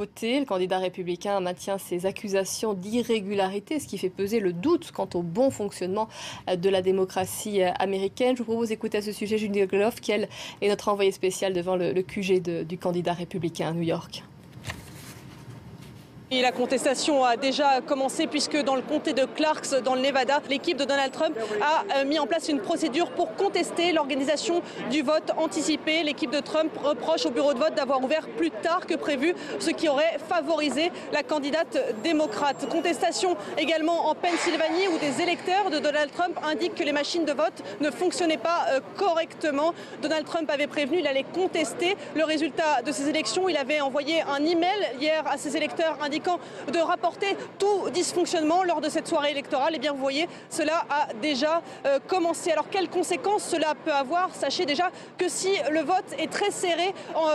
beauté. Le candidat républicain maintient ses accusations d'irrégularité, ce qui fait peser le doute quant au bon fonctionnement de la démocratie américaine. Je vous propose d'écouter à ce sujet Julie Goloff, qui elle est notre envoyée spéciale devant le QG du candidat républicain à New York. Et la contestation a déjà commencé puisque dans le comté de Clarks, dans le Nevada, l'équipe de Donald Trump a mis en place une procédure pour contester l'organisation du vote anticipé. L'équipe de Trump reproche au bureau de vote d'avoir ouvert plus tard que prévu, ce qui aurait favorisé la candidate démocrate. Contestation également en Pennsylvanie où des électeurs de Donald Trump indiquent que les machines de vote ne fonctionnaient pas correctement. Donald Trump avait prévenu, il allait contester le résultat de ces élections. Il avait envoyé un email hier à ses électeurs indiquant de rapporter tout dysfonctionnement lors de cette soirée électorale. Et bien vous voyez, cela a déjà commencé. Alors quelles conséquences cela peut avoir? Sachez déjà que si le vote est très serré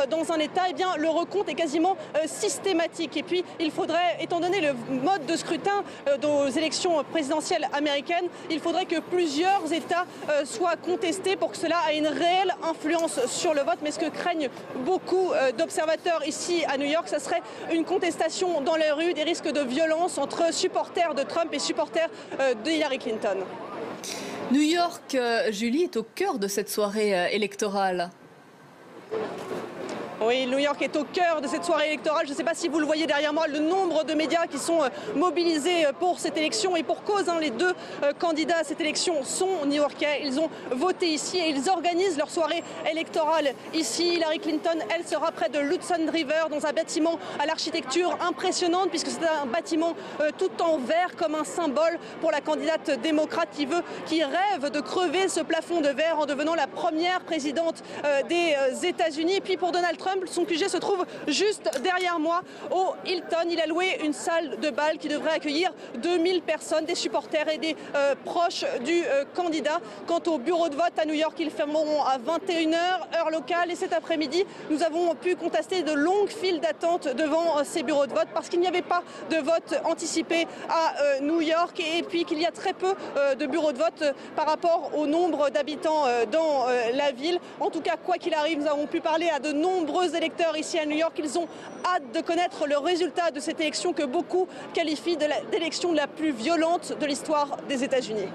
dans un État, et bien le recompte est quasiment systématique. Et puis il faudrait, étant donné le mode de scrutin aux élections présidentielles américaines, il faudrait que plusieurs États soient contestés pour que cela ait une réelle influence sur le vote. Mais ce que craignent beaucoup d'observateurs ici à New York, ça serait une contestation dans les rues, des risques de violence entre supporters de Trump et supporters de Hillary Clinton. New York, Julie, est au cœur de cette soirée électorale. Oui, New York est au cœur de cette soirée électorale. Je ne sais pas si vous le voyez derrière moi, le nombre de médias qui sont mobilisés pour cette élection et pour cause. Les deux candidats à cette élection sont new-yorkais. Ils ont voté ici et ils organisent leur soirée électorale ici. Hillary Clinton, elle sera près de l'Hudson River dans un bâtiment à l'architecture impressionnante puisque c'est un bâtiment tout en verre comme un symbole pour la candidate démocrate qui rêve de crever ce plafond de verre en devenant la première présidente des États-Unis. Et puis pour Donald Trump, son QG se trouve juste derrière moi au Hilton. Il a loué une salle de bal qui devrait accueillir 2000 personnes, des supporters et des proches du candidat. Quant au bureau de vote à New York, ils fermeront à 21h, heure locale. Et cet après-midi, nous avons pu constater de longues files d'attente devant ces bureaux de vote parce qu'il n'y avait pas de vote anticipé à New York et puis qu'il y a très peu de bureaux de vote par rapport au nombre d'habitants dans la ville. En tout cas, quoi qu'il arrive, nous avons pu parler à de nombreux électeurs ici à New York. Ils ont hâte de connaître le résultat de cette élection que beaucoup qualifient d'élection la plus violente de l'histoire des États-Unis.